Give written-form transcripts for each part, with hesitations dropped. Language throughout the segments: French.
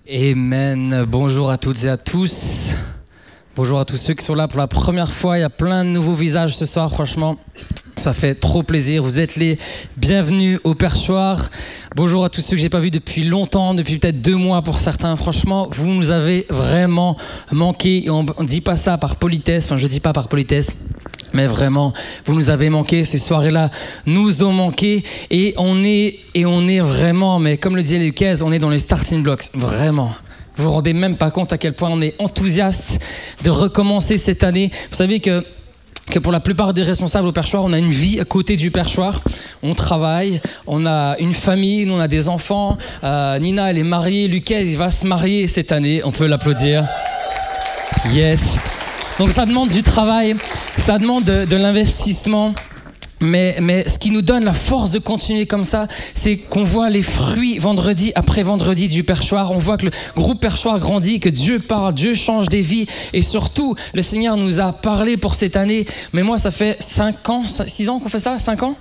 Amen. Bonjour à toutes et à tous. Bonjour à tous ceux qui sont là pour la première fois. Il y a plein de nouveaux visages ce soir, franchement. Ça fait trop plaisir. Vous êtes les bienvenus au Perchoir. Bonjour à tous ceux que j'ai pas vus depuis longtemps, depuis peut-être 2 mois pour certains. Franchement, vous nous avez vraiment manqué. Et on dit pas ça par politesse. Enfin, je dis pas par politesse. Mais vraiment, vous nous avez manqué, ces soirées-là nous ont manqué et on est vraiment, mais comme le disait Lucas, on est dans les starting blocks, vraiment. Vous vous rendez même pas compte à quel point on est enthousiaste de recommencer cette année. Vous savez que pour la plupart des responsables au Perchoir, on a une vie à côté du Perchoir. On travaille, on a une famille, nous on a des enfants. Nina, elle est mariée, Lucas, il va se marier cette année, on peut l'applaudir. Yes. Donc ça demande du travail, ça demande de l'investissement, mais ce qui nous donne la force de continuer comme ça, c'est qu'on voit les fruits vendredi après vendredi du Perchoir. On voit que le groupe Perchoir grandit, que Dieu parle, Dieu change des vies et surtout, le Seigneur nous a parlé pour cette année. Mais moi, ça fait 5 ans, 6 ans qu'on fait ça, 5 ans ?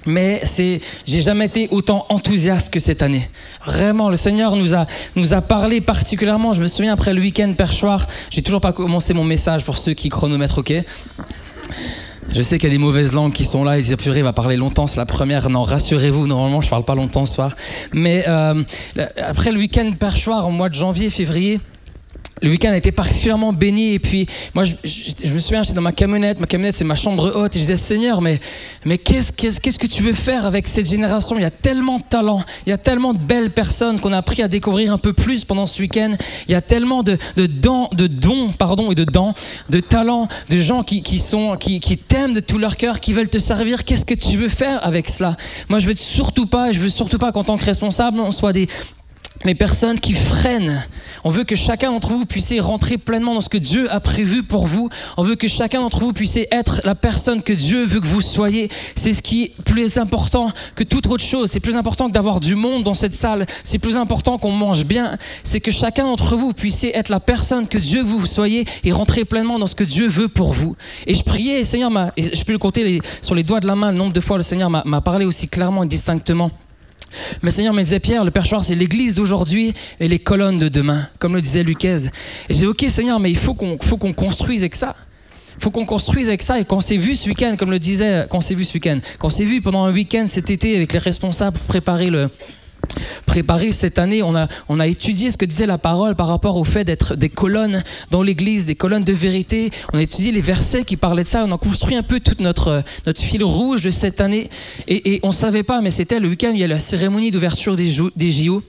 Mais j'ai jamais été autant enthousiaste que cette année. Vraiment, le Seigneur nous a parlé particulièrement. Je me souviens après le week-end Perchoir, j'ai toujours pas commencé mon message pour ceux qui chronomètrent, ok ? Je sais qu'il y a des mauvaises langues qui sont là, ils disent purée, il va parler longtemps, c'est la première. Non, rassurez-vous, normalement je parle pas longtemps ce soir. Mais après le week-end Perchoir, au mois de janvier, février, le week-end a été particulièrement béni et puis moi je me souviens, j'étais dans ma camionnette c'est ma chambre haute et je disais Seigneur mais qu'est-ce que tu veux faire avec cette génération? Il y a tellement de talents, il y a tellement de belles personnes qu'on a appris à découvrir un peu plus pendant ce week-end, il y a tellement de talents, de gens qui t'aiment de tout leur cœur, qui veulent te servir. Qu'est-ce que tu veux faire avec cela? Moi je veux surtout pas qu'en tant que responsable on soit des personnes qui freinent. On veut que chacun d'entre vous puissiez rentrer pleinement dans ce que Dieu a prévu pour vous. On veut que chacun d'entre vous puissiez être la personne que Dieu veut que vous soyez. C'est ce qui est plus important que toute autre chose. C'est plus important que d'avoir du monde dans cette salle. C'est plus important qu'on mange bien. C'est que chacun d'entre vous puissiez être la personne que Dieu veut que vous soyez et rentrer pleinement dans ce que Dieu veut pour vous. Et je priais, le Seigneur et je peux le compter sur les doigts de la main, le nombre de fois le Seigneur m'a parlé aussi clairement et distinctement. Mais Seigneur me disait Pierre, le Perchoir c'est l'église d'aujourd'hui et les colonnes de demain, comme le disait Lucas. Et j'ai dit ok Seigneur, mais il faut qu'on construise avec ça. Il faut qu'on construise avec ça. Et quand on s'est vu ce week-end, comme le disait, quand on s'est vu pendant un week-end cet été avec les responsables pour préparer cette année, on a étudié ce que disait la parole par rapport au fait d'être des colonnes dans l'église, des colonnes de vérité. On a étudié les versets qui parlaient de ça. On a construit un peu toute notre fil rouge de cette année. Et on savait pas, mais c'était le week-end, il y a la cérémonie d'ouverture des JO.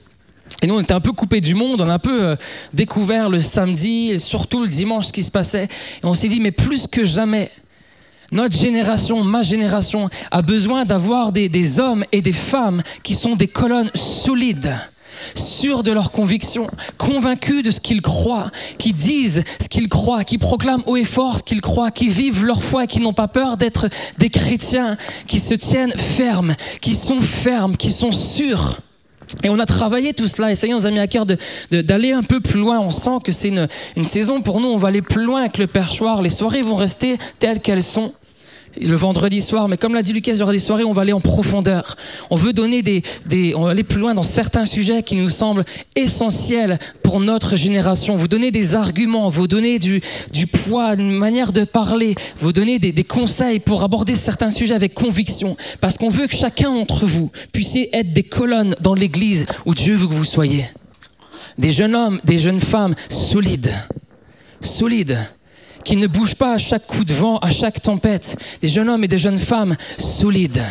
Et nous, on était un peu coupés du monde, on a un peu découvert le samedi et surtout le dimanche ce qui se passait. Et on s'est dit, mais plus que jamais, notre génération, ma génération, a besoin d'avoir des hommes et des femmes qui sont des colonnes solides, sûrs de leurs convictions, convaincus de ce qu'ils croient, qui disent ce qu'ils croient, qui proclament haut et fort ce qu'ils croient, qui vivent leur foi et qui n'ont pas peur d'être des chrétiens, qui se tiennent fermes, qui sont sûrs. Et on a travaillé tout cela et ça nous a mis à cœur d'aller un peu plus loin. On sent que c'est une saison pour nous, on va aller plus loin avec le Perchoir. Les soirées vont rester telles qu'elles sont le vendredi soir, mais comme l'a dit Lucas, il y aura des soirées où on va aller en profondeur. On veut donner on va aller plus loin dans certains sujets qui nous semblent essentiels pour notre génération. Vous donner des arguments, vous donner du poids, une manière de parler, vous donner des conseils pour aborder certains sujets avec conviction. Parce qu'on veut que chacun d'entre vous puissiez être des colonnes dans l'église où Dieu veut que vous soyez. Des jeunes hommes, des jeunes femmes solides, qui ne bougent pas à chaque coup de vent, à chaque tempête. Des jeunes hommes et des jeunes femmes solides.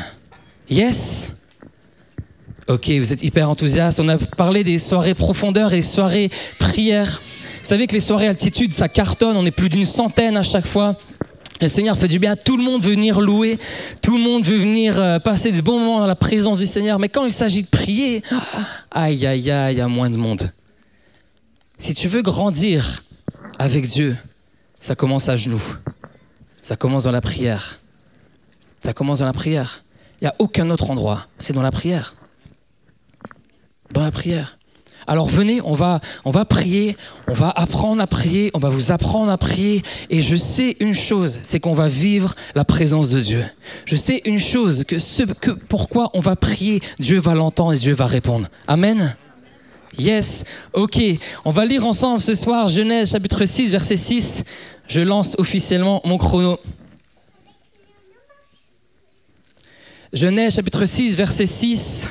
Yes? Ok, vous êtes hyper enthousiastes. On a parlé des soirées profondeur et soirées prière. Vous savez que les soirées altitude, ça cartonne. On est plus d'une centaine à chaque fois. Le Seigneur fait du bien. Tout le monde veut venir louer. Tout le monde veut venir passer des bons moments dans la présence du Seigneur. Mais quand il s'agit de prier, aïe, il y a moins de monde. Si tu veux grandir avec Dieu, ça commence à genoux. Ça commence dans la prière. Il n'y a aucun autre endroit. C'est dans la prière. Dans la prière. Alors venez, on va prier, on va apprendre à prier, on va vous apprendre à prier. Et je sais une chose, c'est qu'on va vivre la présence de Dieu. Je sais une chose, pourquoi on va prier, Dieu va l'entendre et Dieu va répondre. Amen. Yes, ok. On va lire ensemble ce soir Genèse chapitre 6, verset 6. Je lance officiellement mon chrono. Genèse chapitre 6, verset 6.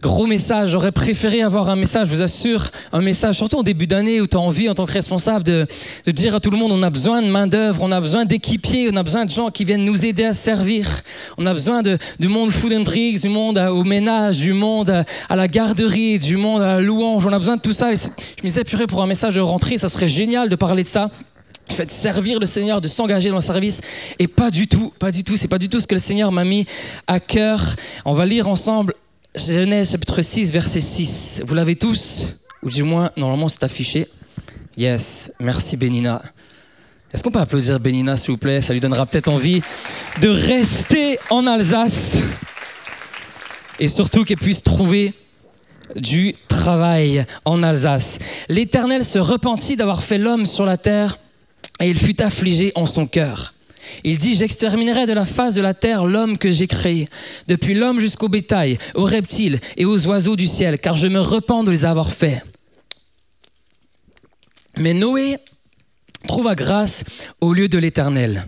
Gros message, j'aurais préféré avoir un message, je vous assure, un message, surtout en début d'année où tu as envie en tant que responsable de dire à tout le monde on a besoin de main d'œuvre, on a besoin d'équipiers, on a besoin de gens qui viennent nous aider à servir. On a besoin du monde food and drinks, du monde au ménage, du monde à la garderie, du monde à la louange, on a besoin de tout ça. Et je me disais, purée, pour un message de rentrée, ça serait génial de parler de ça. Tu fais de servir le Seigneur, de s'engager dans le service. Et pas du tout, c'est pas du tout ce que le Seigneur m'a mis à cœur. On va lire ensemble Genèse chapitre 6, verset 6. Vous l'avez tous? Ou du moins, normalement, c'est affiché. Yes, merci Bénina. Est-ce qu'on peut applaudir Bénina, s'il vous plaît? Ça lui donnera peut-être envie de rester en Alsace. Et surtout qu'elle puisse trouver du travail en Alsace. L'Éternel se repentit d'avoir fait l'homme sur la terre et il fut affligé en son cœur. Il dit, j'exterminerai de la face de la terre l'homme que j'ai créé, depuis l'homme jusqu'au bétail, aux reptiles et aux oiseaux du ciel, car je me repens de les avoir faits. Mais Noé trouva grâce aux yeux de l'Éternel.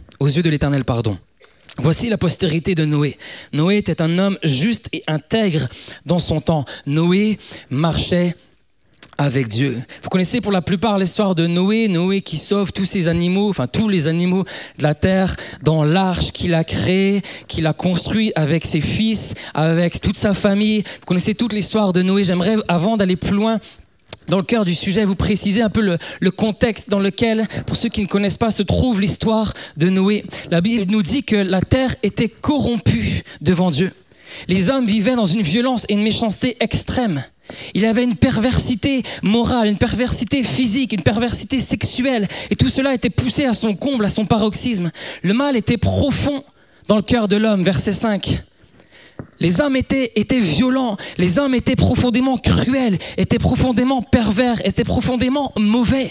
Voici la postérité de Noé. Noé était un homme juste et intègre dans son temps. Noé marchait avec Dieu. Vous connaissez pour la plupart l'histoire de Noé, Noé qui sauve tous les animaux de la terre dans l'arche qu'il a créée, qu'il a construit avec ses fils, avec toute sa famille. Vous connaissez toute l'histoire de Noé. J'aimerais, avant d'aller plus loin dans le cœur du sujet, vous préciser un peu le contexte dans lequel, pour ceux qui ne connaissent pas, se trouve l'histoire de Noé. La Bible nous dit que la terre était corrompue devant Dieu. Les hommes vivaient dans une violence et une méchanceté extrême. Il y avait une perversité morale, une perversité physique, une perversité sexuelle. Et tout cela était poussé à son comble, à son paroxysme. Le mal était profond dans le cœur de l'homme, verset 5. Les hommes étaient violents, les hommes étaient profondément cruels, étaient profondément pervers, étaient profondément mauvais.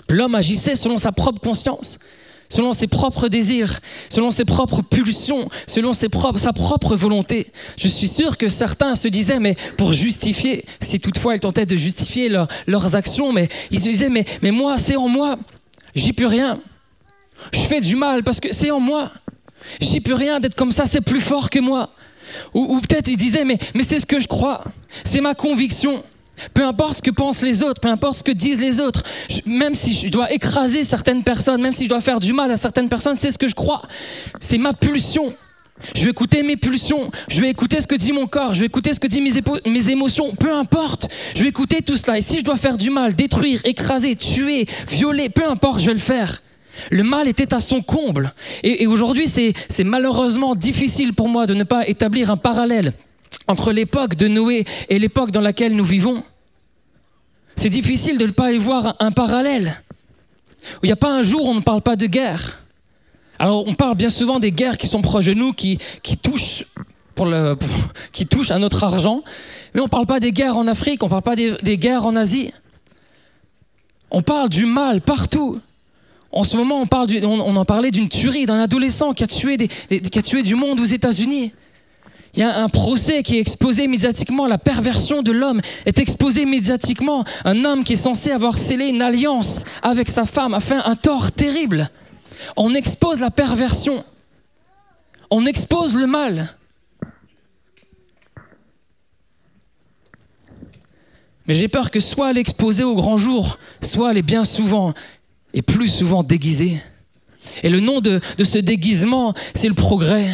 L'homme agissait selon sa propre conscience, selon ses propres désirs, selon ses propres pulsions, selon sa propre volonté. Je suis sûr que certains se disaient, mais pour justifier, si toutefois ils tentaient de justifier leurs actions, mais ils se disaient, mais moi, c'est en moi, j'y peux rien. Je fais du mal parce que c'est en moi. J'y peux rien d'être comme ça, c'est plus fort que moi. Ou peut-être ils disaient, mais c'est ce que je crois, c'est ma conviction. Peu importe ce que pensent les autres, peu importe ce que disent les autres, même si je dois écraser certaines personnes, même si je dois faire du mal à certaines personnes, c'est ce que je crois. C'est ma pulsion. Je vais écouter mes pulsions, je vais écouter ce que dit mon corps, je vais écouter ce que disent mes émotions, peu importe. Je vais écouter tout cela. Et si je dois faire du mal, détruire, écraser, tuer, violer, peu importe, je vais le faire. Le mal était à son comble. Et aujourd'hui, c'est malheureusement difficile pour moi de ne pas établir un parallèle entre l'époque de Noé et l'époque dans laquelle nous vivons. C'est difficile de ne pas y voir un parallèle. Il n'y a pas un jour où on ne parle pas de guerre. Alors on parle bien souvent des guerres qui sont proches de nous, qui touchent à notre argent, mais on ne parle pas des guerres en Afrique, on ne parle pas des guerres en Asie. On parle du mal partout. En ce moment, on en parlait d'une tuerie d'un adolescent qui a tué du monde aux États-Unis. Il y a un procès qui est exposé médiatiquement, la perversion de l'homme est exposée médiatiquement. Un homme qui est censé avoir scellé une alliance avec sa femme a fait un tort terrible. On expose la perversion, on expose le mal. Mais j'ai peur que soit elle est exposée au grand jour, soit elle est bien souvent et plus souvent déguisée. Et le nom de ce déguisement, c'est le progrès.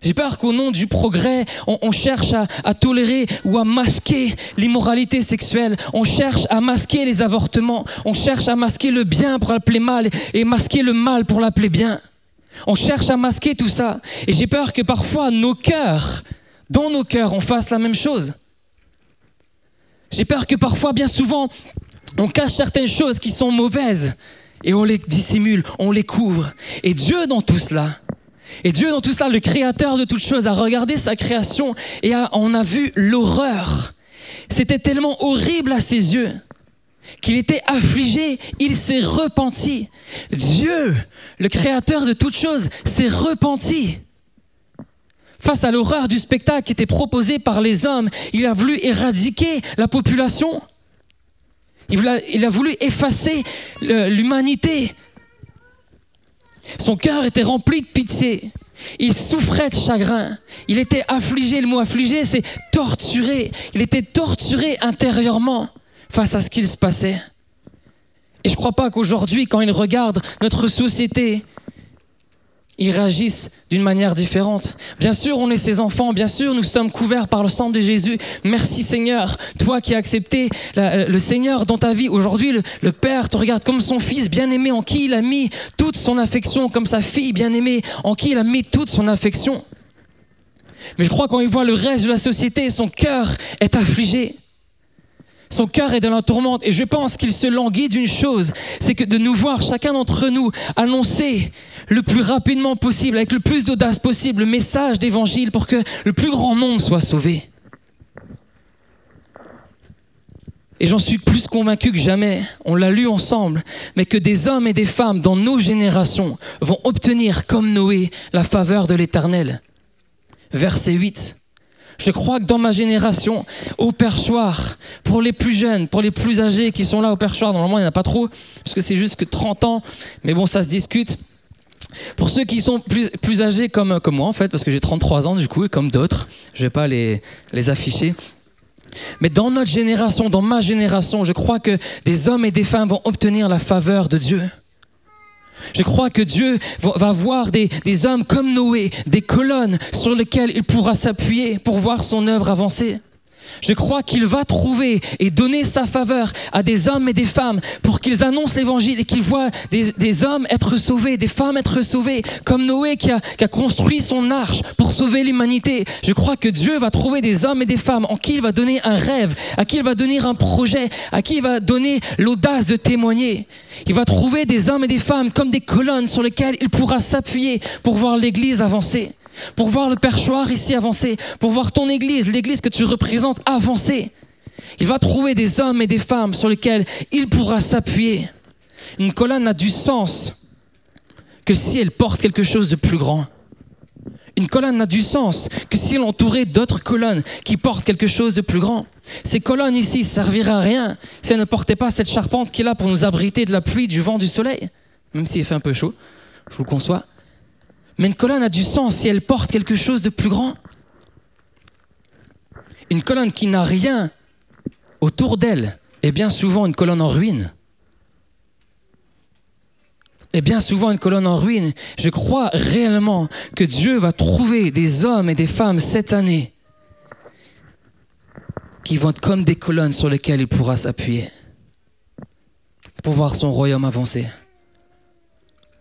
J'ai peur qu'au nom du progrès, on cherche à tolérer ou à masquer l'immoralité sexuelle. On cherche à masquer les avortements. On cherche à masquer le bien pour l'appeler mal et masquer le mal pour l'appeler bien. On cherche à masquer tout ça. Et j'ai peur que parfois, dans nos cœurs, on fasse la même chose. J'ai peur que parfois, bien souvent, on cache certaines choses qui sont mauvaises et on les dissimule, on les couvre. Et Dieu dans tout cela, le créateur de toutes choses, a regardé sa création et on a vu l'horreur. C'était tellement horrible à ses yeux qu'il était affligé, il s'est repenti. Dieu, le créateur de toutes choses, s'est repenti. Face à l'horreur du spectacle qui était proposé par les hommes, il a voulu éradiquer la population. Il a voulu effacer l'humanité. Son cœur était rempli de pitié. Il souffrait de chagrin. Il était affligé. Le mot affligé, c'est torturé. Il était torturé intérieurement face à ce qu'il se passait. Et je ne crois pas qu'aujourd'hui, quand il regarde notre société, ils réagissent d'une manière différente. Bien sûr, on est ses enfants. Bien sûr, nous sommes couverts par le sang de Jésus. Merci Seigneur. Toi qui as accepté le Seigneur dans ta vie. Aujourd'hui, le Père te regarde comme son fils bien-aimé en qui il a mis toute son affection, comme sa fille bien-aimée en qui il a mis toute son affection. Mais je crois quand il voit le reste de la société, son cœur est affligé. Son cœur est dans la tourmente et je pense qu'il se languit d'une chose, c'est que de nous voir chacun d'entre nous annoncer le plus rapidement possible, avec le plus d'audace possible, le message d'évangile pour que le plus grand nombre soit sauvé. Et j'en suis plus convaincu que jamais, on l'a lu ensemble, mais que des hommes et des femmes dans nos générations vont obtenir comme Noé la faveur de l'Éternel. Verset 8. Je crois que dans ma génération, au perchoir, pour les plus jeunes, pour les plus âgés qui sont là au perchoir, normalement il n'y en a pas trop, parce que c'est juste que 30 ans, mais bon ça se discute. Pour ceux qui sont plus âgés comme moi en fait, parce que j'ai 33 ans du coup, et comme d'autres, je ne vais pas les afficher. Mais dans notre génération, dans ma génération, je crois que des hommes et des femmes vont obtenir la faveur de Dieu. Je crois que Dieu va voir des hommes comme Noé, des colonnes sur lesquelles il pourra s'appuyer pour voir son œuvre avancer. Je crois qu'il va trouver et donner sa faveur à des hommes et des femmes pour qu'ils annoncent l'évangile et qu'ils voient des hommes être sauvés, des femmes être sauvées, comme Noé qui a construit son arche pour sauver l'humanité. Je crois que Dieu va trouver des hommes et des femmes en qui il va donner un rêve, à qui il va donner un projet, à qui il va donner l'audace de témoigner. Il va trouver des hommes et des femmes comme des colonnes sur lesquelles il pourra s'appuyer pour voir l'Église avancer. Pour voir le perchoir ici avancer, pour voir ton église, l'église que tu représentes avancer. Il va trouver des hommes et des femmes sur lesquels il pourra s'appuyer. Une colonne n'a du sens que si elle porte quelque chose de plus grand. Une colonne n'a du sens que si elle est entourée d'autres colonnes qui portent quelque chose de plus grand. Ces colonnes ici ne serviraient à rien si elles ne portaient pas cette charpente qui est là pour nous abriter de la pluie, du vent, du soleil. Même s'il fait un peu chaud, je vous le conçois. Mais une colonne a du sens si elle porte quelque chose de plus grand. Une colonne qui n'a rien autour d'elle est bien souvent une colonne en ruine. Et bien souvent une colonne en ruine. Je crois réellement que Dieu va trouver des hommes et des femmes cette année qui vont être comme des colonnes sur lesquelles il pourra s'appuyer pour voir son royaume avancer.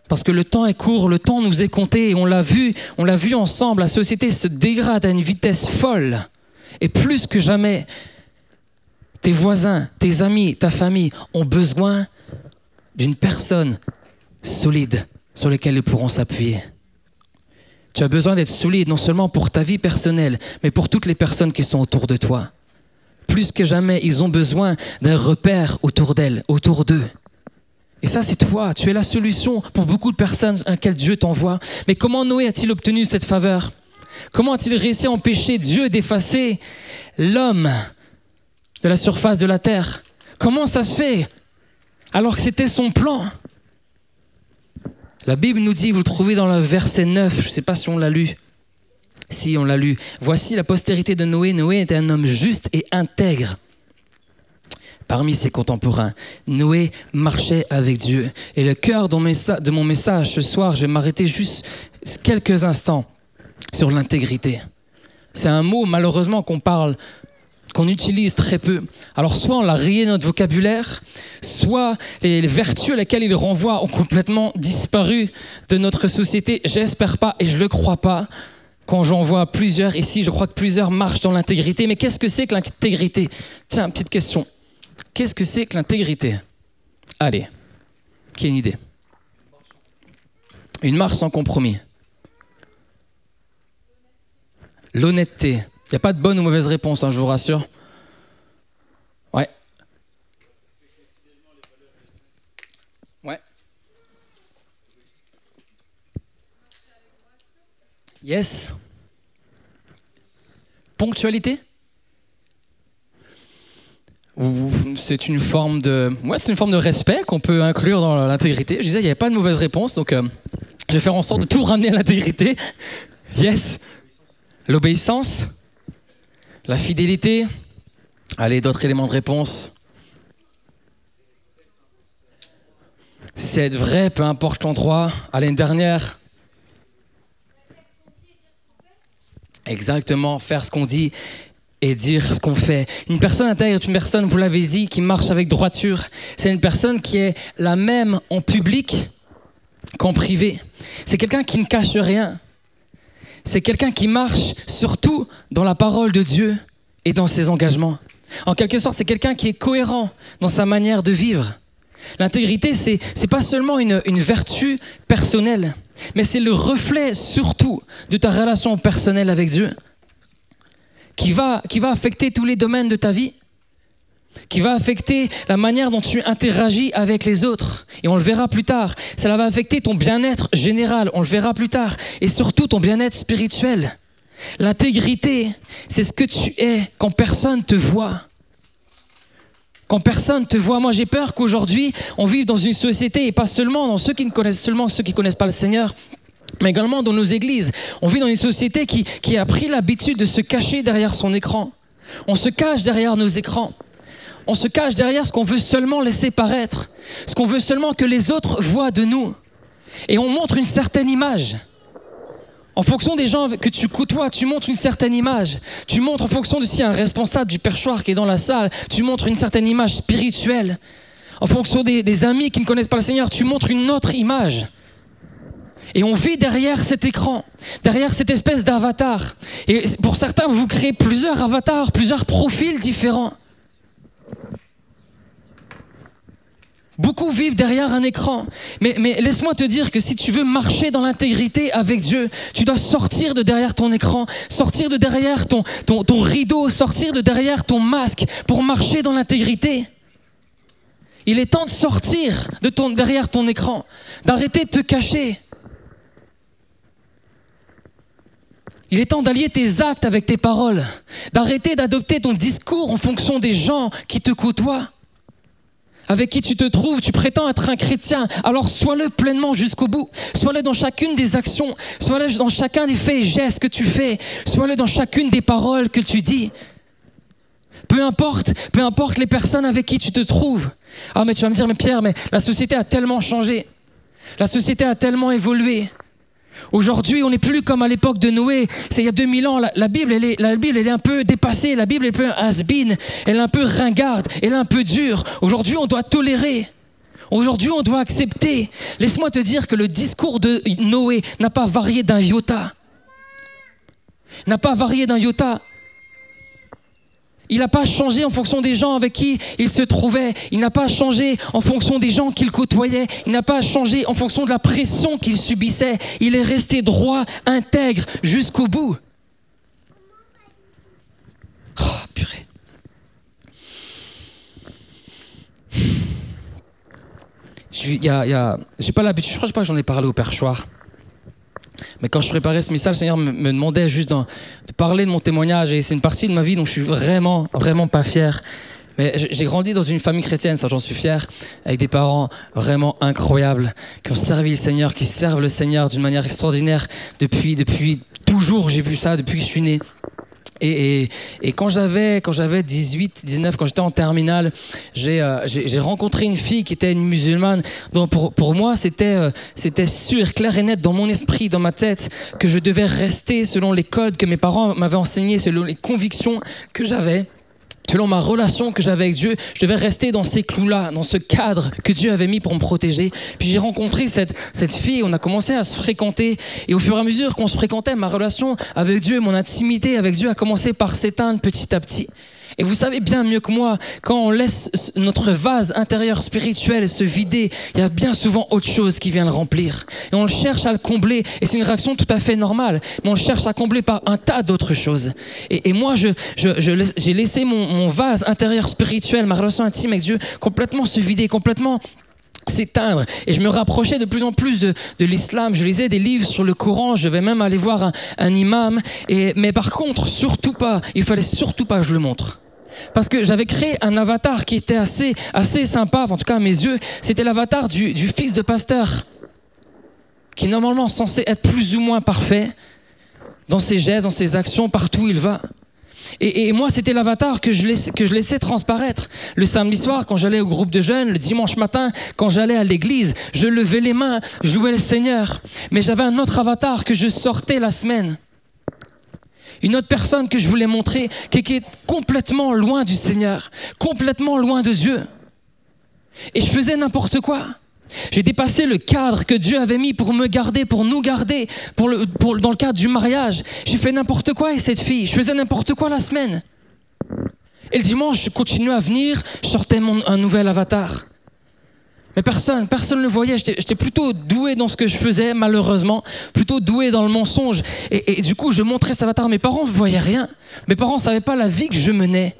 Parce que le temps est court, le temps nous est compté et on l'a vu ensemble, la société se dégrade à une vitesse folle. Et plus que jamais, tes voisins, tes amis, ta famille ont besoin d'une personne solide sur laquelle ils pourront s'appuyer. Tu as besoin d'être solide non seulement pour ta vie personnelle, mais pour toutes les personnes qui sont autour de toi. Plus que jamais, ils ont besoin d'un repère autour d'elles, autour d'eux. Et ça, c'est toi. Tu es la solution pour beaucoup de personnes à laquelle Dieu t'envoie. Mais comment Noé a-t-il obtenu cette faveur? Comment a-t-il réussi à empêcher Dieu d'effacer l'homme de la surface de la terre? Comment ça se fait? Alors que c'était son plan. La Bible nous dit, vous le trouvez dans le verset 9, je ne sais pas si on l'a lu. Si, on l'a lu. Voici la postérité de Noé. Noé était un homme juste et intègre. Parmi ses contemporains, Noé marchait avec Dieu. Et le cœur de mon message ce soir, je vais m'arrêter juste quelques instants sur l'intégrité. C'est un mot malheureusement qu'on utilise très peu. Alors soit on l'a rayé de notre vocabulaire, soit les vertus à lesquelles il renvoie ont complètement disparu de notre société. J'espère pas et je le crois pas. Quand j'en vois plusieurs ici, je crois que plusieurs marchent dans l'intégrité. Mais qu'est-ce que c'est que l'intégrité? Tiens, petite question. Qu'est-ce que c'est que l'intégrité? Allez, qui a une idée? Une marche sans compromis. L'honnêteté. Il n'y a pas de bonne ou mauvaise réponse, hein, je vous rassure. Ouais. Ouais. Yes. ponctualité? Ou c'est une forme de respect qu'on peut inclure dans l'intégrité. Je disais, il n'y avait pas de mauvaise réponse, donc je vais faire en sorte de tout ramener à l'intégrité. Yes. L'obéissance, la fidélité. Allez, d'autres éléments de réponse. C'est être vrai, peu importe l'endroit. Allez, une dernière. Exactement, faire ce qu'on dit et dire ce qu'on fait. Une personne intègre est une personne, vous l'avez dit, qui marche avec droiture. C'est une personne qui est la même en public qu'en privé. C'est quelqu'un qui ne cache rien. C'est quelqu'un qui marche surtout dans la parole de Dieu et dans ses engagements. En quelque sorte, c'est quelqu'un qui est cohérent dans sa manière de vivre. L'intégrité, c'est pas seulement une vertu personnelle, mais c'est le reflet surtout de ta relation personnelle avec Dieu, qui va affecter tous les domaines de ta vie, qui va affecter la manière dont tu interagis avec les autres. Et on le verra plus tard. Ça va affecter ton bien-être général, on le verra plus tard. Et surtout ton bien-être spirituel. L'intégrité, c'est ce que tu es quand personne te voit. Quand personne te voit. Moi, j'ai peur qu'aujourd'hui, on vive dans une société, et pas seulement dans ceux qui connaissent pas le Seigneur, mais également dans nos églises. On vit dans une société qui a pris l'habitude de se cacher derrière son écran. On se cache derrière nos écrans. On se cache derrière ce qu'on veut seulement laisser paraître, ce qu'on veut seulement que les autres voient de nous. Et on montre une certaine image. En fonction des gens que tu côtoies, tu montres une certaine image. Tu montres en fonction de s'il y a un responsable du perchoir qui est dans la salle, tu montres une certaine image spirituelle. En fonction des amis qui ne connaissent pas le Seigneur, tu montres une autre image. Et on vit derrière cet écran, derrière cette espèce d'avatar. Et pour certains, vous créez plusieurs avatars, plusieurs profils différents. Beaucoup vivent derrière un écran. Mais laisse-moi te dire que si tu veux marcher dans l'intégrité avec Dieu, tu dois sortir de derrière ton écran, sortir de derrière ton rideau, sortir de derrière ton masque pour marcher dans l'intégrité. Il est temps de sortir derrière ton écran, d'arrêter de te cacher. Il est temps d'allier tes actes avec tes paroles, d'arrêter d'adopter ton discours en fonction des gens qui te côtoient. Avec qui tu te trouves, tu prétends être un chrétien, alors sois-le pleinement jusqu'au bout. Sois-le dans chacune des actions, sois-le dans chacun des faits et gestes que tu fais, sois-le dans chacune des paroles que tu dis. Peu importe les personnes avec qui tu te trouves. Ah mais tu vas me dire, mais Pierre, mais la société a tellement changé. La société a tellement évolué. Aujourd'hui, on n'est plus comme à l'époque de Noé. C'est il y a 2000 ans. La Bible, elle est un peu dépassée. La Bible est un peu has-been. Elle est un peu ringarde. Elle est un peu dure. Aujourd'hui, on doit tolérer. Aujourd'hui, on doit accepter. Laisse-moi te dire que le discours de Noé n'a pas varié d'un iota. N'a pas varié d'un iota. Il n'a pas changé en fonction des gens avec qui il se trouvait. Il n'a pas changé en fonction des gens qu'il côtoyait. Il n'a pas changé en fonction de la pression qu'il subissait. Il est resté droit, intègre, jusqu'au bout. Oh, purée. J'ai pas l'habitude, je crois pas que j'en ai parlé au perchoir. Mais quand je préparais ce message, le Seigneur me demandait juste de parler de mon témoignage. Et c'est une partie de ma vie dont je suis vraiment, vraiment pas fier. Mais j'ai grandi dans une famille chrétienne, ça j'en suis fier, avec des parents vraiment incroyables, qui ont servi le Seigneur, qui servent le Seigneur d'une manière extraordinaire depuis toujours. J'ai vu ça depuis que je suis né. Et quand j'avais 18, 19, quand j'étais en terminale, j'ai rencontré une fille qui était une musulmane. Donc pour moi, c'était sûr, clair et net dans mon esprit, dans ma tête, que je devais rester selon les codes que mes parents m'avaient enseignés, selon les convictions que j'avais. Selon ma relation que j'avais avec Dieu, je devais rester dans ces clous-là, dans ce cadre que Dieu avait mis pour me protéger. Puis j'ai rencontré cette fille, on a commencé à se fréquenter. Et au fur et à mesure qu'on se fréquentait, ma relation avec Dieu, mon intimité avec Dieu a commencé par s'éteindre petit à petit. Et vous savez bien mieux que moi, quand on laisse notre vase intérieur spirituel se vider, il y a bien souvent autre chose qui vient le remplir. Et on cherche à le combler, et c'est une réaction tout à fait normale, mais on le cherche à combler par un tas d'autres choses. Et moi, j'ai laissé mon vase intérieur spirituel, ma relation intime avec Dieu, complètement se vider, complètement s'éteindre. Et je me rapprochais de plus en plus de l'islam. Je lisais des livres sur le Coran. Je devais même aller voir un imam. Mais par contre, surtout pas, il fallait surtout pas que je le montre. Parce que j'avais créé un avatar qui était assez sympa, en tout cas à mes yeux. C'était l'avatar du fils de pasteur, qui est normalement censé être plus ou moins parfait dans ses gestes, dans ses actions, partout où il va. Et moi, c'était l'avatar que je laissais transparaître. Le samedi soir, quand j'allais au groupe de jeunes, le dimanche matin, quand j'allais à l'église, je levais les mains, je louais le Seigneur. Mais j'avais un autre avatar que je sortais la semaine. Une autre personne que je voulais montrer, qui est complètement loin du Seigneur, complètement loin de Dieu. Et je faisais n'importe quoi. J'ai dépassé le cadre que Dieu avait mis pour me garder, pour nous garder, dans le cadre du mariage. J'ai fait n'importe quoi avec cette fille. Je faisais n'importe quoi la semaine. Et le dimanche, je continuais à venir, je sortais un nouvel avatar. Mais personne ne le voyait. J'étais plutôt doué dans ce que je faisais, malheureusement. Plutôt doué dans le mensonge. Et du coup, je montrais cet avatar. Mes parents ne voyaient rien. Mes parents ne savaient pas la vie que je menais.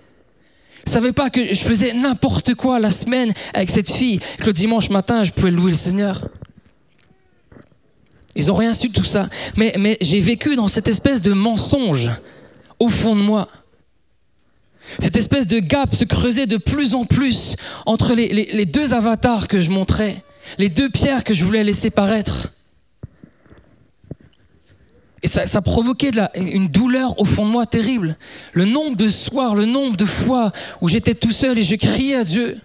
Ils ne savaient pas que je faisais n'importe quoi la semaine avec cette fille, que le dimanche matin, je pouvais louer le Seigneur. Ils n'ont rien su de tout ça. Mais j'ai vécu dans cette espèce de mensonge au fond de moi. Cette espèce de gap se creusait de plus en plus entre les deux avatars que je montrais, les deux pierres que je voulais laisser paraître. Et ça provoquait une douleur au fond de moi terrible. Le nombre de soirs, le nombre de fois où j'étais tout seul et je criais à Dieu.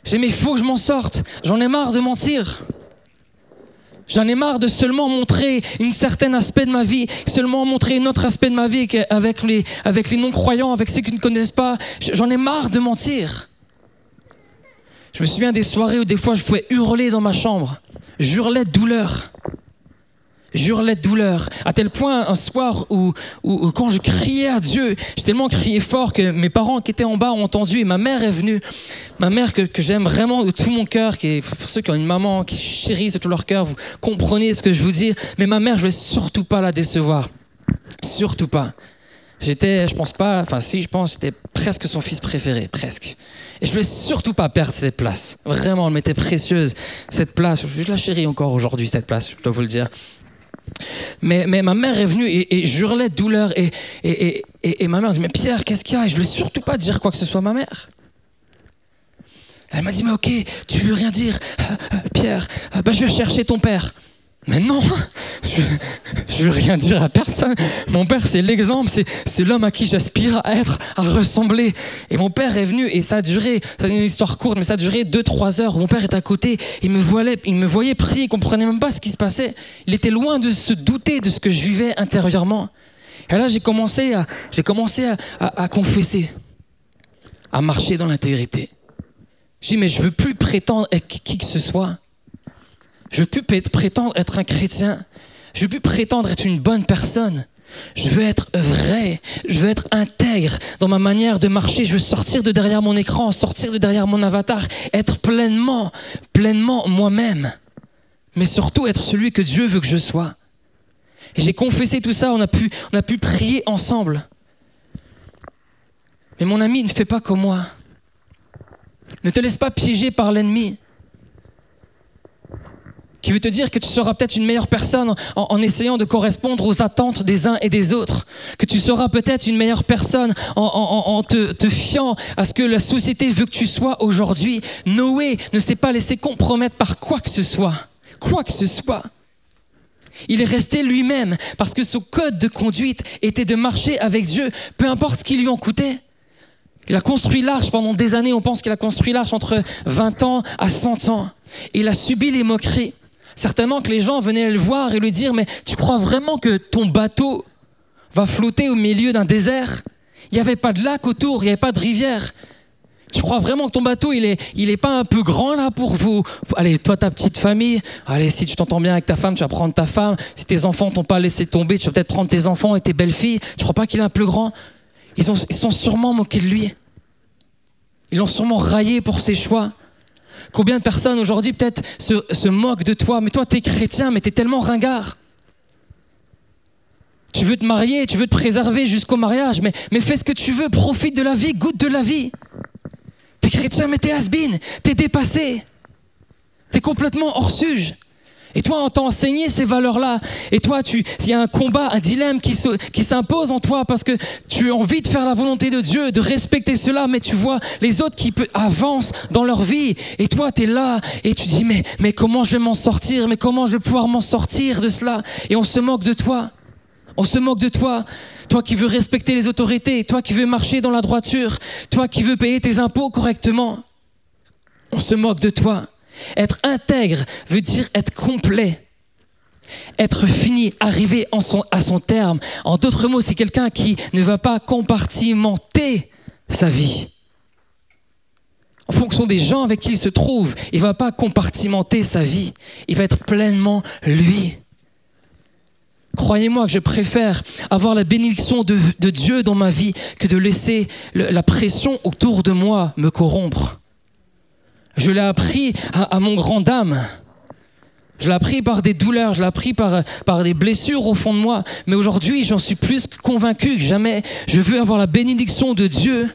J'ai dit, mais il faut que je m'en sorte. J'en ai marre de mentir. J'en ai marre de seulement montrer un certain aspect de ma vie, seulement montrer un autre aspect de ma vie avec les non-croyants, avec ceux qui ne connaissent pas. J'en ai marre de mentir. Je me souviens des soirées où des fois je pouvais hurler dans ma chambre. J'hurlais de douleur. J'hurlais de douleur, à tel point un soir où quand je criais à Dieu, j'ai tellement crié fort que mes parents qui étaient en bas ont entendu et ma mère est venue. Ma mère que j'aime vraiment de tout mon cœur, pour ceux qui ont une maman qui chérissent de tout leur cœur, vous comprenez ce que je vous dis, mais ma mère, je ne vais surtout pas la décevoir, surtout pas. J'étais presque son fils préféré, presque. Et je ne voulais surtout pas perdre cette place, vraiment, elle m'était précieuse, cette place, je la chéris encore aujourd'hui, cette place, je dois vous le dire. Mais ma mère est venue et j'hurlais de douleur et ma mère dit, mais Pierre, qu'est-ce qu'il y a? Et je ne voulais surtout pas dire quoi que ce soit à ma mère. Elle m'a dit, mais ok, tu veux rien dire, Pierre, je vais chercher ton père. Mais non, je veux rien dire à personne. Mon père, c'est l'exemple, c'est l'homme à qui j'aspire à être, à ressembler. Et mon père est venu et ça a duré, c'est une histoire courte, mais ça a duré 2-3 heures. Mon père est à côté, il me voyait prier, il comprenait même pas ce qui se passait. Il était loin de se douter de ce que je vivais intérieurement. Et là, j'ai commencé à confesser, à marcher dans l'intégrité. J'ai dit, mais je veux plus prétendre être qui que ce soit. Je ne veux plus prétendre être un chrétien. Je ne veux plus prétendre être une bonne personne. Je veux être vrai. Je veux être intègre dans ma manière de marcher. Je veux sortir de derrière mon écran, sortir de derrière mon avatar, être pleinement moi-même. Mais surtout être celui que Dieu veut que je sois. Et j'ai confessé tout ça, on a pu prier ensemble. Mais mon ami, ne fais pas comme moi. Ne te laisse pas piéger par l'ennemi, qui veut te dire que tu seras peut-être une meilleure personne en essayant de correspondre aux attentes des uns et des autres. Que tu seras peut-être une meilleure personne en te fiant à ce que la société veut que tu sois aujourd'hui. Noé ne s'est pas laissé compromettre par quoi que ce soit. Quoi que ce soit. Il est resté lui-même parce que son code de conduite était de marcher avec Dieu, peu importe ce qui lui en coûtait. Il a construit l'arche pendant des années. On pense qu'il a construit l'arche entre 20 ans à 100 ans. Et il a subi les moqueries. Certainement que les gens venaient le voir et lui dire, mais tu crois vraiment que ton bateau va flotter au milieu d'un désert? Il n'y avait pas de lac autour, il n'y avait pas de rivière. Tu crois vraiment que ton bateau, il est pas un peu grand là pour vous? Allez, toi, ta petite famille, allez, si tu t'entends bien avec ta femme, tu vas prendre ta femme. Si tes enfants t'ont pas laissé tomber, tu vas peut-être prendre tes enfants et tes belles-filles. Tu crois pas qu'il est un peu grand? Ils sont sûrement moqués de lui. Ils l'ont sûrement raillé pour ses choix. Combien de personnes aujourd'hui peut-être se moquent de toi? Mais toi, t'es chrétien, mais t'es tellement ringard. Tu veux te marier, tu veux te préserver jusqu'au mariage, mais fais ce que tu veux, profite de la vie, goûte de la vie. T'es chrétien, mais t'es has-been, t'es dépassé. Tu es complètement hors sujet. Et toi, on t'a enseigné ces valeurs-là. Et toi, il y a un combat, un dilemme qui s'impose en toi parce que tu as envie de faire la volonté de Dieu, de respecter cela, mais tu vois les autres qui avancent dans leur vie. Et toi, tu es là et tu dis, mais comment je vais m'en sortir? Mais comment je vais pouvoir m'en sortir de cela? Et on se moque de toi. On se moque de toi. Toi qui veux respecter les autorités, toi qui veux marcher dans la droiture, toi qui veux payer tes impôts correctement. On se moque de toi. Être intègre veut dire être complet, être fini, arriver à son terme. En d'autres mots, c'est quelqu'un qui ne va pas compartimenter sa vie. En fonction des gens avec qui il se trouve, il ne va pas compartimenter sa vie. Il va être pleinement lui. Croyez-moi que je préfère avoir la bénédiction de Dieu dans ma vie que de laisser la pression autour de moi me corrompre. Je l'ai appris à mon grand dame. Je l'ai appris par des douleurs, je l'ai appris par des blessures au fond de moi. Mais aujourd'hui, j'en suis plus convaincu que jamais. Je veux avoir la bénédiction de Dieu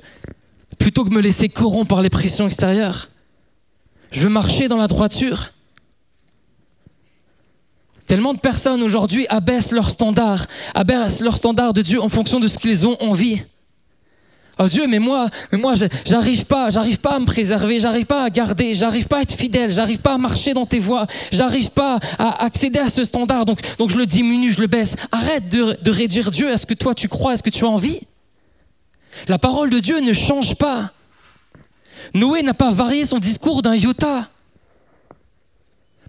plutôt que me laisser corrompre par les pressions extérieures. Je veux marcher dans la droiture. Tellement de personnes aujourd'hui abaissent leur standard de Dieu en fonction de ce qu'ils ont envie. Oh Dieu, mais moi, j'arrive pas à me préserver, j'arrive pas à garder, j'arrive pas à être fidèle, j'arrive pas à marcher dans tes voies, j'arrive pas à accéder à ce standard, donc je le diminue, je le baisse. Arrête de réduire Dieu à ce que toi tu crois, à ce que tu as envie. La parole de Dieu ne change pas. Noé n'a pas varié son discours d'un iota.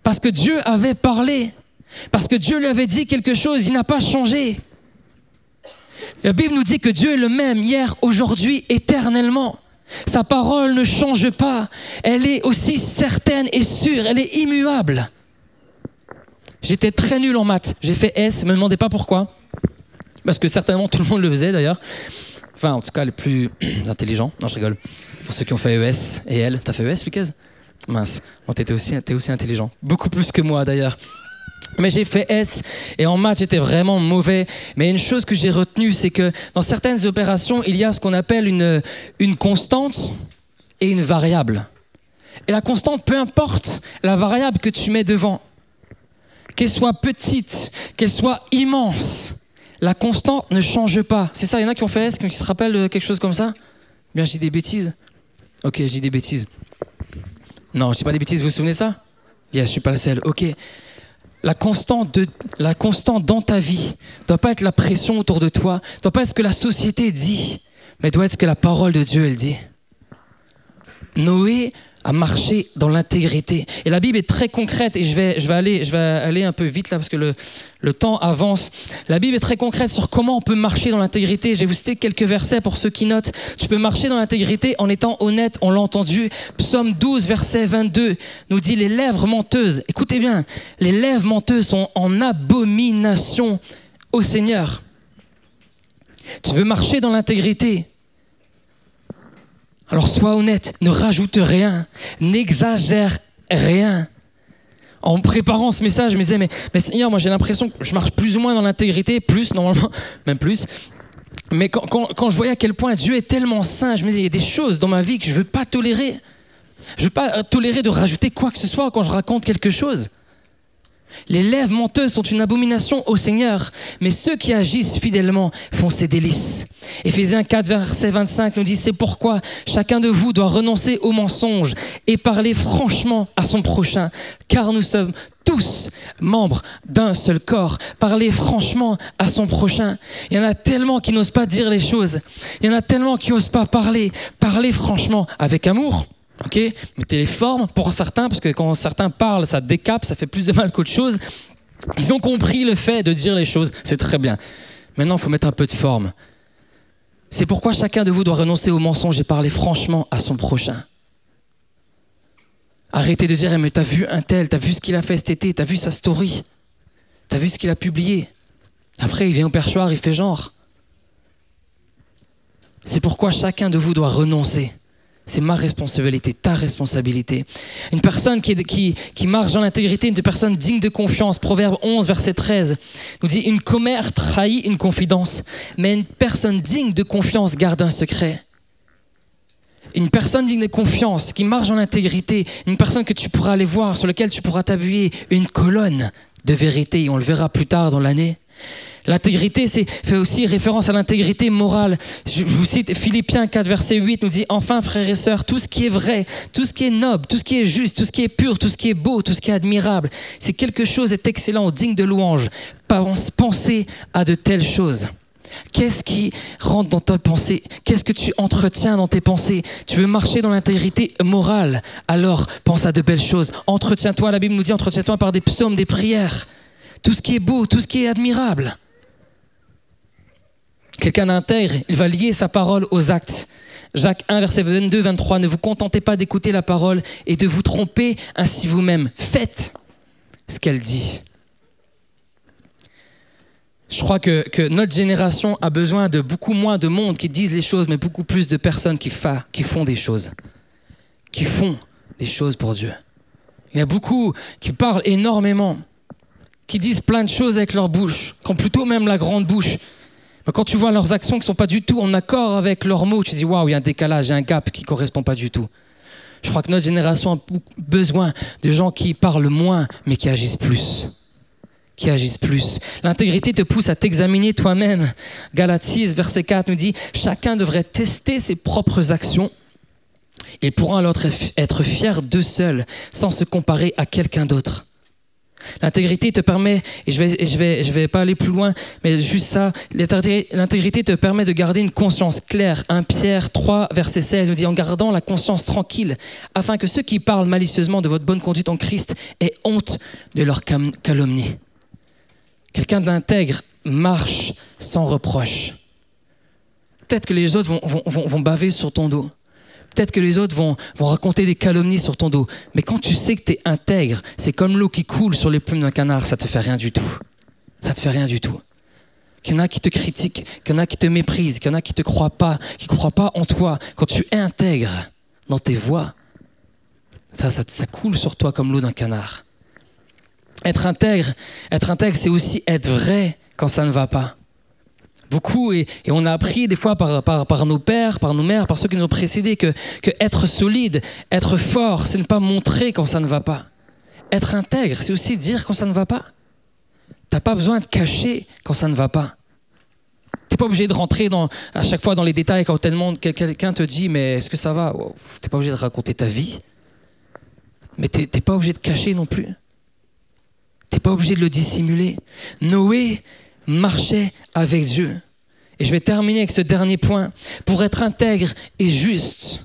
Parce que Dieu avait parlé, parce que Dieu lui avait dit quelque chose, il n'a pas changé. La Bible nous dit que Dieu est le même hier, aujourd'hui, éternellement. Sa parole ne change pas. Elle est aussi certaine et sûre. Elle est immuable. J'étais très nul en maths. J'ai fait S. Ne me demandez pas pourquoi. Parce que certainement tout le monde le faisait d'ailleurs. Enfin, en tout cas, les plus intelligents. Non, je rigole. Pour ceux qui ont fait ES et L. T'as fait ES, Lucas? Mince. Bon, t'es aussi intelligent. Beaucoup plus que moi d'ailleurs. Mais j'ai fait S et en maths j'étais vraiment mauvais. Mais une chose que j'ai retenue, c'est que dans certaines opérations, il y a ce qu'on appelle une constante et une variable. Et la constante, peu importe la variable que tu mets devant, qu'elle soit petite, qu'elle soit immense, la constante ne change pas. C'est ça, il y en a qui ont fait S, qui se rappellent de quelque chose comme ça? Bien, je dis des bêtises. Ok, je dis des bêtises. Non, je dis pas des bêtises, vous vous souvenez de ça? Je suis pas le seul. Ok. La constante dans ta vie ne doit pas être la pression autour de toi, ne doit pas être ce que la société dit, mais doit être ce que la parole de Dieu elle dit. Noé a marché dans l'intégrité. Et la Bible est très concrète, et je vais aller un peu vite là parce que le temps avance. La Bible est très concrète sur comment on peut marcher dans l'intégrité. Je vais vous citer quelques versets pour ceux qui notent. Tu peux marcher dans l'intégrité en étant honnête, on l'a entendu. Psaume 12, verset 22 nous dit les lèvres menteuses. Écoutez bien, les lèvres menteuses sont en abomination au Seigneur. Tu veux marcher dans l'intégrité? Alors sois honnête, ne rajoute rien, n'exagère rien. En préparant ce message, je me disais, mais Seigneur, moi j'ai l'impression que je marche plus ou moins dans l'intégrité, plus normalement, même plus. Mais quand je voyais à quel point Dieu est tellement saint, je me disais, il y a des choses dans ma vie que je ne veux pas tolérer. Je ne veux pas tolérer de rajouter quoi que ce soit quand je raconte quelque chose. Les lèvres menteuses sont une abomination au Seigneur, mais ceux qui agissent fidèlement font ses délices. Éphésiens 4, verset 25 nous dit, c'est pourquoi chacun de vous doit renoncer au mensonge et parler franchement à son prochain, car nous sommes tous membres d'un seul corps. Parler franchement à son prochain. Il y en a tellement qui n'osent pas dire les choses. Il y en a tellement qui n'osent pas parler. Parler franchement avec amour. Ok, mettez les formes pour certains, parce que quand certains parlent, ça décape, ça fait plus de mal qu'autre chose. Ils ont compris le fait de dire les choses, c'est très bien. Maintenant, il faut mettre un peu de forme. C'est pourquoi chacun de vous doit renoncer au mensonge et parler franchement à son prochain. Arrêtez de dire, mais t'as vu un tel, t'as vu ce qu'il a fait cet été, t'as vu sa story, t'as vu ce qu'il a publié. Après, il vient au perchoir, il fait genre. C'est pourquoi chacun de vous doit renoncer. C'est ma responsabilité, ta responsabilité. Une personne qui marche dans l'intégrité, une personne digne de confiance. Proverbe 11, verset 13, nous dit « Une commère trahit une confidence, mais une personne digne de confiance garde un secret. » Une personne digne de confiance, qui marche dans l'intégrité, une personne que tu pourras aller voir, sur laquelle tu pourras t'appuyer, une colonne de vérité, et on le verra plus tard dans l'année. L'intégrité fait aussi référence à l'intégrité morale. Je vous cite Philippiens 4, verset 8, nous dit « Enfin, frères et sœurs, tout ce qui est vrai, tout ce qui est noble, tout ce qui est juste, tout ce qui est pur, tout ce qui est beau, tout ce qui est admirable, si quelque chose est excellent, digne de louange, pensez à de telles choses. » Qu'est-ce qui rentre dans ta pensée? Qu'est-ce que tu entretiens dans tes pensées? Tu veux marcher dans l'intégrité morale? Alors, pense à de belles choses. Entretiens-toi, la Bible nous dit, entretiens-toi par des psaumes, des prières. Tout ce qui est beau, tout ce qui est admirable. Quelqu'un d'intègre, il va lier sa parole aux actes. Jacques 1, verset 22-23, ne vous contentez pas d'écouter la parole et de vous tromper ainsi vous-même. Faites ce qu'elle dit. Je crois que notre génération a besoin de beaucoup moins de monde qui disent les choses, mais beaucoup plus de personnes qui font des choses. Qui font des choses pour Dieu. Il y a beaucoup qui parlent énormément, qui disent plein de choses avec leur bouche, qui ont plutôt même la grande bouche. Mais quand tu vois leurs actions qui ne sont pas du tout en accord avec leurs mots, tu te dis « Waouh, il y a un décalage, il y a un gap qui ne correspond pas du tout ». Je crois que notre génération a besoin de gens qui parlent moins, mais qui agissent plus. Qui agissent plus. L'intégrité te pousse à t'examiner toi-même. Galates 6, verset 4 nous dit « Chacun devrait tester ses propres actions. Il pourra alors être fier d'eux seuls, sans se comparer à quelqu'un d'autre. » L'intégrité te permet, et je vais pas aller plus loin, mais juste ça, l'intégrité te permet de garder une conscience claire. 1 Pierre 3, verset 16 nous dit « En gardant la conscience tranquille, afin que ceux qui parlent malicieusement de votre bonne conduite en Christ aient honte de leur calomnie. » Quelqu'un d'intègre marche sans reproche. Peut-être que les autres vont baver sur ton dos. Peut-être que les autres vont raconter des calomnies sur ton dos. Mais quand tu sais que tu es intègre, c'est comme l'eau qui coule sur les plumes d'un canard, ça ne te fait rien du tout. Ça ne te fait rien du tout. Qu'il y en a qui te critiquent, qu'il y en a qui te méprisent, qu'il y en a qui ne te croient pas, qui ne croient pas en toi. Quand tu es intègre dans tes voies, ça coule sur toi comme l'eau d'un canard. Être intègre, c'est aussi être vrai quand ça ne va pas. Beaucoup, et on a appris des fois par nos pères, par nos mères, par ceux qui nous ont précédés, que être solide, être fort, c'est ne pas montrer quand ça ne va pas. Être intègre, c'est aussi dire quand ça ne va pas. T'as pas besoin de cacher quand ça ne va pas. T'es pas obligé de rentrer à chaque fois dans les détails quand quelqu'un te dit « mais est-ce que ça va ?» T'es pas obligé de raconter ta vie. Mais t'es pas obligé de cacher non plus. T'es pas obligé de le dissimuler. Noé marchait avec Dieu. Et je vais terminer avec ce dernier point. Pour être intègre et juste,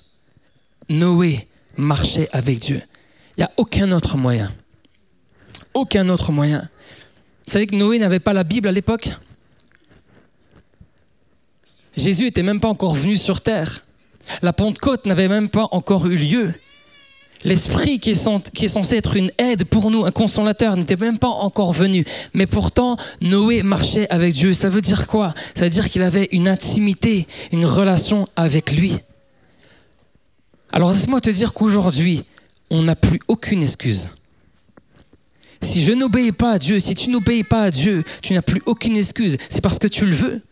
Noé marchait avec Dieu. Il n'y a aucun autre moyen. Aucun autre moyen. Vous savez que Noé n'avait pas la Bible à l'époque? Jésus n'était même pas encore venu sur terre. La Pentecôte n'avait même pas encore eu lieu. L'Esprit qui est censé être une aide pour nous, un consolateur, n'était même pas encore venu. Mais pourtant, Noé marchait avec Dieu. Ça veut dire quoi? Ça veut dire qu'il avait une intimité, une relation avec lui. Alors laisse-moi te dire qu'aujourd'hui, on n'a plus aucune excuse. Si je n'obéis pas à Dieu, si tu n'obéis pas à Dieu, tu n'as plus aucune excuse. C'est parce que tu le veux.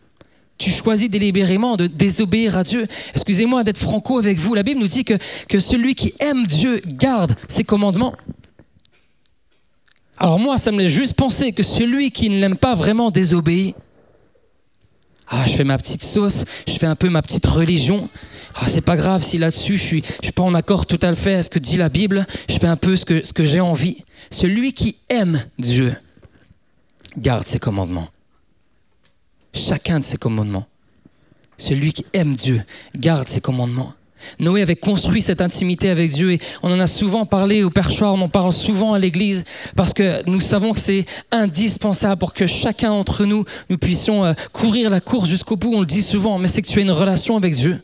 Tu choisis délibérément de désobéir à Dieu. Excusez-moi d'être franco avec vous. La Bible nous dit que celui qui aime Dieu garde ses commandements. Alors moi, ça me laisse juste penser que celui qui ne l'aime pas vraiment désobéit. Ah, je fais ma petite sauce, je fais un peu ma petite religion. Ah, c'est pas grave si là-dessus je suis pas en accord tout à fait avec ce que dit la Bible. Je fais un peu ce que j'ai envie. Celui qui aime Dieu garde ses commandements. Chacun de ses commandements. Celui qui aime Dieu garde ses commandements. Noé avait construit cette intimité avec Dieu et on en a souvent parlé au perchoir, on en parle souvent à l'église parce que nous savons que c'est indispensable pour que chacun d'entre nous puissions courir la course jusqu'au bout. On le dit souvent, mais c'est que tu as une relation avec Dieu.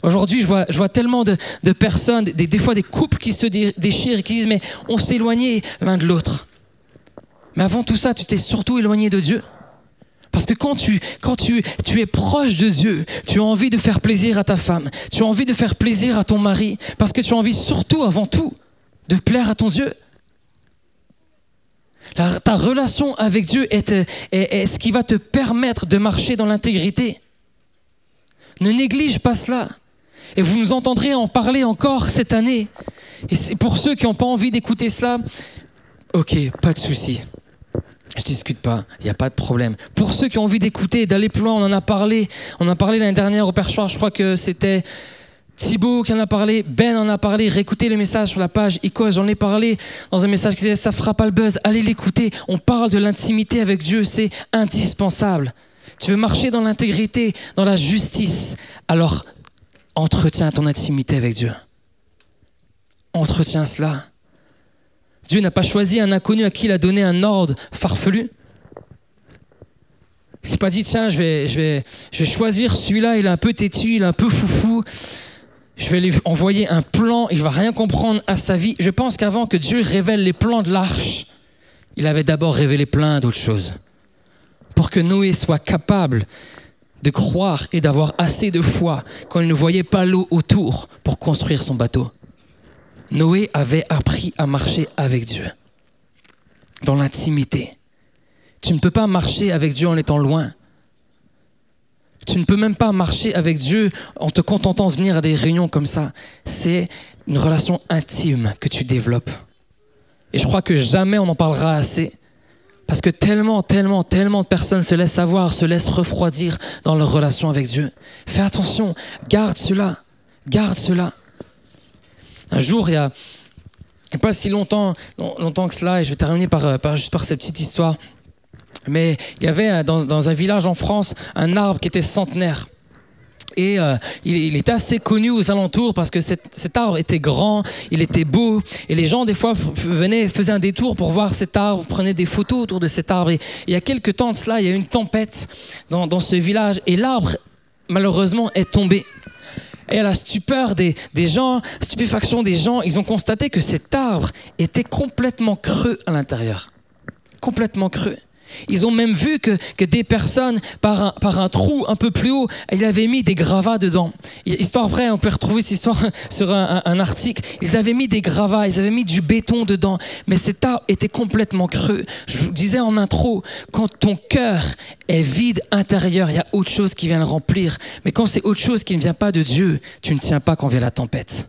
Aujourd'hui, je vois tellement de personnes, des fois des couples qui se déchirent et qui disent mais on s'est éloigné l'un de l'autre. Mais avant tout ça, tu t'es surtout éloigné de Dieu. Parce que quand tu es proche de Dieu, tu as envie de faire plaisir à ta femme, tu as envie de faire plaisir à ton mari, parce que tu as envie surtout, avant tout, de plaire à ton Dieu. Ta relation avec Dieu est ce qui va te permettre de marcher dans l'intégrité. Ne néglige pas cela. Et vous nous entendrez en parler encore cette année. Et c'est pour ceux qui n'ont pas envie d'écouter cela, ok, pas de souci. Je discute pas, il n'y a pas de problème. Pour ceux qui ont envie d'écouter, d'aller plus loin, on en a parlé. On en a parlé l'année dernière au perchoir, je crois que c'était Thibaut qui en a parlé, Ben en a parlé. Réécoutez le message sur la page Icos, j'en ai parlé dans un message qui disait ça fera pas le buzz. Allez l'écouter, on parle de l'intimité avec Dieu, c'est indispensable. Tu veux marcher dans l'intégrité, dans la justice, alors entretiens ton intimité avec Dieu. Entretiens cela. Dieu n'a pas choisi un inconnu à qui il a donné un ordre farfelu. Il s'est pas dit, tiens, je vais choisir celui-là, il est un peu têtu, il est un peu foufou. Je vais lui envoyer un plan, il va rien comprendre à sa vie. Je pense qu'avant que Dieu révèle les plans de l'arche, il avait d'abord révélé plein d'autres choses. Pour que Noé soit capable de croire et d'avoir assez de foi quand il ne voyait pas l'eau autour pour construire son bateau. Noé avait appris à marcher avec Dieu, dans l'intimité. Tu ne peux pas marcher avec Dieu en étant loin. Tu ne peux même pas marcher avec Dieu en te contentant de venir à des réunions comme ça. C'est une relation intime que tu développes. Et je crois que jamais on en parlera assez. Parce que tellement de personnes se laissent avoir, se laissent refroidir dans leur relation avec Dieu. Fais attention, garde cela, garde cela. Un jour, il y a pas si longtemps que cela, et je vais terminer juste par cette petite histoire, mais il y avait dans un village en France un arbre qui était centenaire. Et il était assez connu aux alentours parce que cet arbre était grand, il était beau, et les gens des fois faisaient un détour pour voir cet arbre, prenaient des photos autour de cet arbre. Et il y a quelques temps de cela, il y a eu une tempête dans ce village, et l'arbre, malheureusement, est tombé. Et à la stupeur des gens, stupéfaction des gens, ils ont constaté que cet arbre était complètement creux à l'intérieur. Complètement creux. Ils ont même vu que des personnes, par un trou un peu plus haut, ils avaient mis des gravats dedans. Histoire vraie, on peut retrouver cette histoire sur un article. Ils avaient mis des gravats, ils avaient mis du béton dedans. Mais cet arbre était complètement creux. Je vous disais en intro, quand ton cœur est vide intérieur, il y a autre chose qui vient le remplir. Mais quand c'est autre chose qui ne vient pas de Dieu, tu ne tiens pas quand vient la tempête.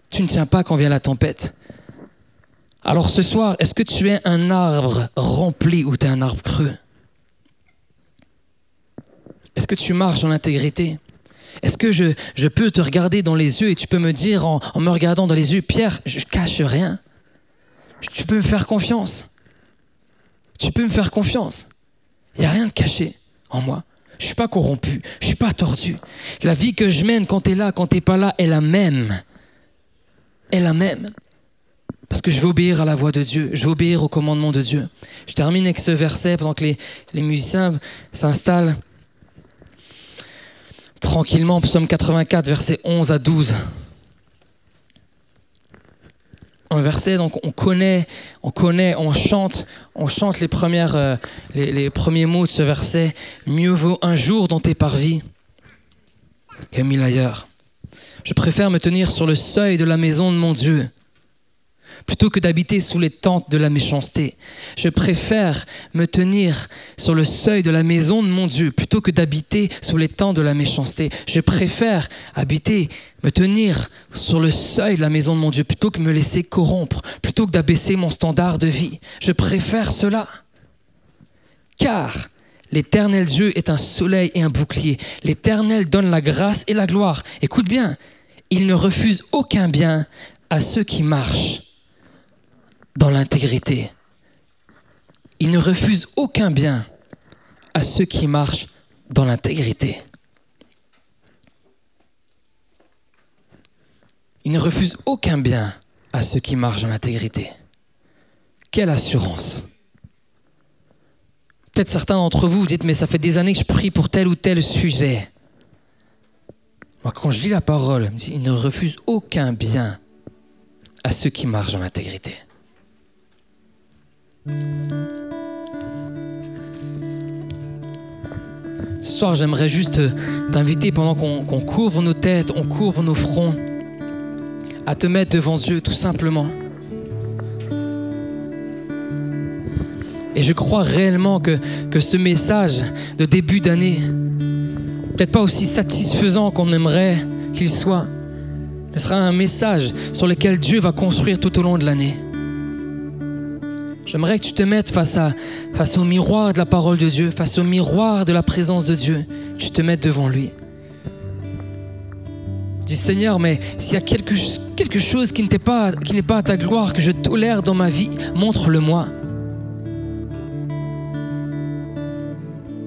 Tu ne tiens pas quand vient la tempête. Alors ce soir, est-ce que tu es un arbre rempli ou tu es un arbre creux? Est-ce que tu marches dans l'intégrité? Est-ce que je peux te regarder dans les yeux et tu peux me dire en me regardant dans les yeux, Pierre, je cache rien. Tu peux me faire confiance. Tu peux me faire confiance. Il n'y a rien de caché en moi. Je ne suis pas corrompu, je ne suis pas tordu. La vie que je mène quand tu es là, quand tu n'es pas là, est la même. Est la même. Parce que je veux obéir à la voix de Dieu, je veux obéir au commandement de Dieu. Je termine avec ce verset pendant que les musiciens s'installent tranquillement. Psaume 84, versets 11 à 12. Un verset, donc on connaît, on chante les premiers mots de ce verset. Mieux vaut un jour dans tes parvis qu'un mille ailleurs. Je préfère me tenir sur le seuil de la maison de mon Dieu plutôt que d'habiter sous les tentes de la méchanceté. Je préfère me tenir sur le seuil de la maison de mon Dieu plutôt que d'habiter sous les tentes de la méchanceté. Je préfère me tenir sur le seuil de la maison de mon Dieu plutôt que me laisser corrompre, plutôt que d'abaisser mon standard de vie. Je préfère cela. Car l'Éternel Dieu est un soleil et un bouclier. L'Éternel donne la grâce et la gloire. Écoute bien, il ne refuse aucun bien à ceux qui marchent dans l'intégrité. Il ne refuse aucun bien à ceux qui marchent dans l'intégrité. Il ne refuse aucun bien à ceux qui marchent dans l'intégrité. Quelle assurance! Peut-être certains d'entre vous dites, mais ça fait des années que je prie pour tel ou tel sujet. Moi, quand je lis la parole, je me dis, il ne refuse aucun bien à ceux qui marchent dans l'intégrité. Ce soir, j'aimerais juste t'inviter pendant qu'on couvre nos têtes, on couvre nos fronts, à te mettre devant Dieu tout simplement. Et je crois réellement que ce message de début d'année peut-être pas aussi satisfaisant qu'on aimerait qu'il soit. Ce sera un message sur lequel Dieu va construire tout au long de l'année. J'aimerais que tu te mettes face au miroir de la parole de Dieu, face au miroir de la présence de Dieu. Tu te mettes devant lui. Dis Seigneur, mais s'il y a quelque chose qui n'est pas à ta gloire, que je tolère dans ma vie, montre-le-moi.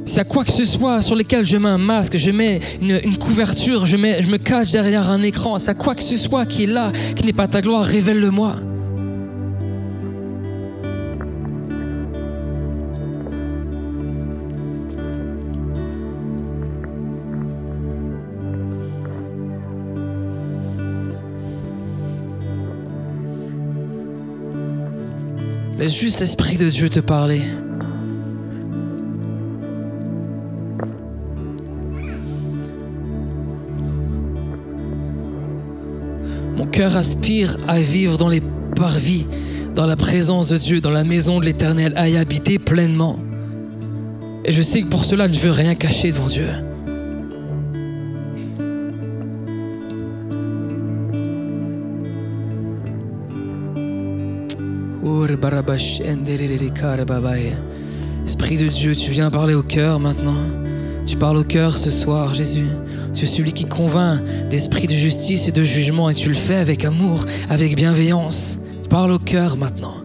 S'il y a quoi que ce soit sur lequel je mets un masque, je mets une couverture, je me cache derrière un écran, s'il y a quoi que ce soit qui est là, qui n'est pas ta gloire, révèle-le-moi. Laisse juste l'Esprit de Dieu te parler. Mon cœur aspire à vivre dans les parvis, dans la présence de Dieu, dans la maison de l'Éternel, à y habiter pleinement. Et je sais que pour cela, je ne veux rien cacher devant Dieu. Esprit de Dieu, tu viens parler au cœur maintenant. Tu parles au cœur ce soir, Jésus. Tu es celui qui convainc d'esprit de justice et de jugement, et tu le fais avec amour, avec bienveillance. Parle au cœur maintenant.